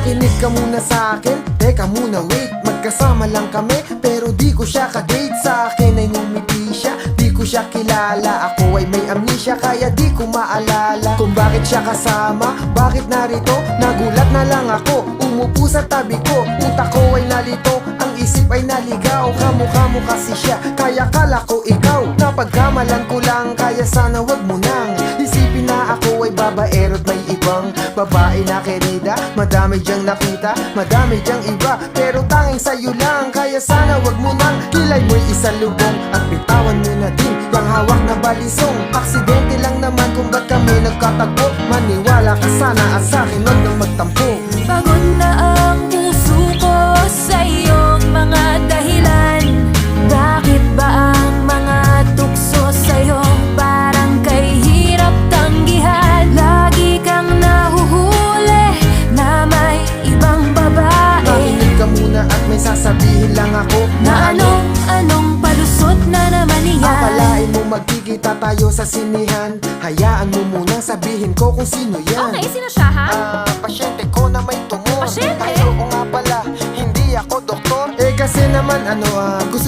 Makinig ka muna sa akin, teka muna wait. Magkasama lang kami, pero di ko siya ka-date. Sa akin ay ngumiti siya, di ko siya kilala. Ako ay may amnesia, kaya di ko maalala kung bakit siya kasama, bakit narito. Nagulat na lang ako, umupo sa tabi ko. Utak ko ay nalito, ang isip ay naligaw. Kamukha mo kasi siya, kaya kala ko ikaw. Napagkamalan ko lang, kaya sana wag mo nang isipin na ako ay babaero't may ibang babae na querida. Madami diyang nakita, madami diyang iba, pero tanging sa'yo lang. Kaya sana wag mo nang kilay mo'y isang lubong, at bitawan mo na din yung hawak na balisong. Aksidente lang naman kung ba't kami nagkatagpo. Maniwala ka sana at sa'kin wag nang magtampo. Pagod na ang puso ko sa iyong mga dahilan. Bakit ba ang mga tukso sa'yo parang kay hirap tanggihan? Lagi kang nahuhuli na may ibang babae. Makinig ka muna at may sasabihin lang ako Na anong palusot na naman iyan. Akalain mo magkikita tayo sa sinihan. Hayaan mo munang sabihin ko kung sino yan. Okay, sino siya ha? Pasyente ko na may tumor. Pasyente? Ay, oo nga pala, hindi ako doktor. Eh kasi naman gusto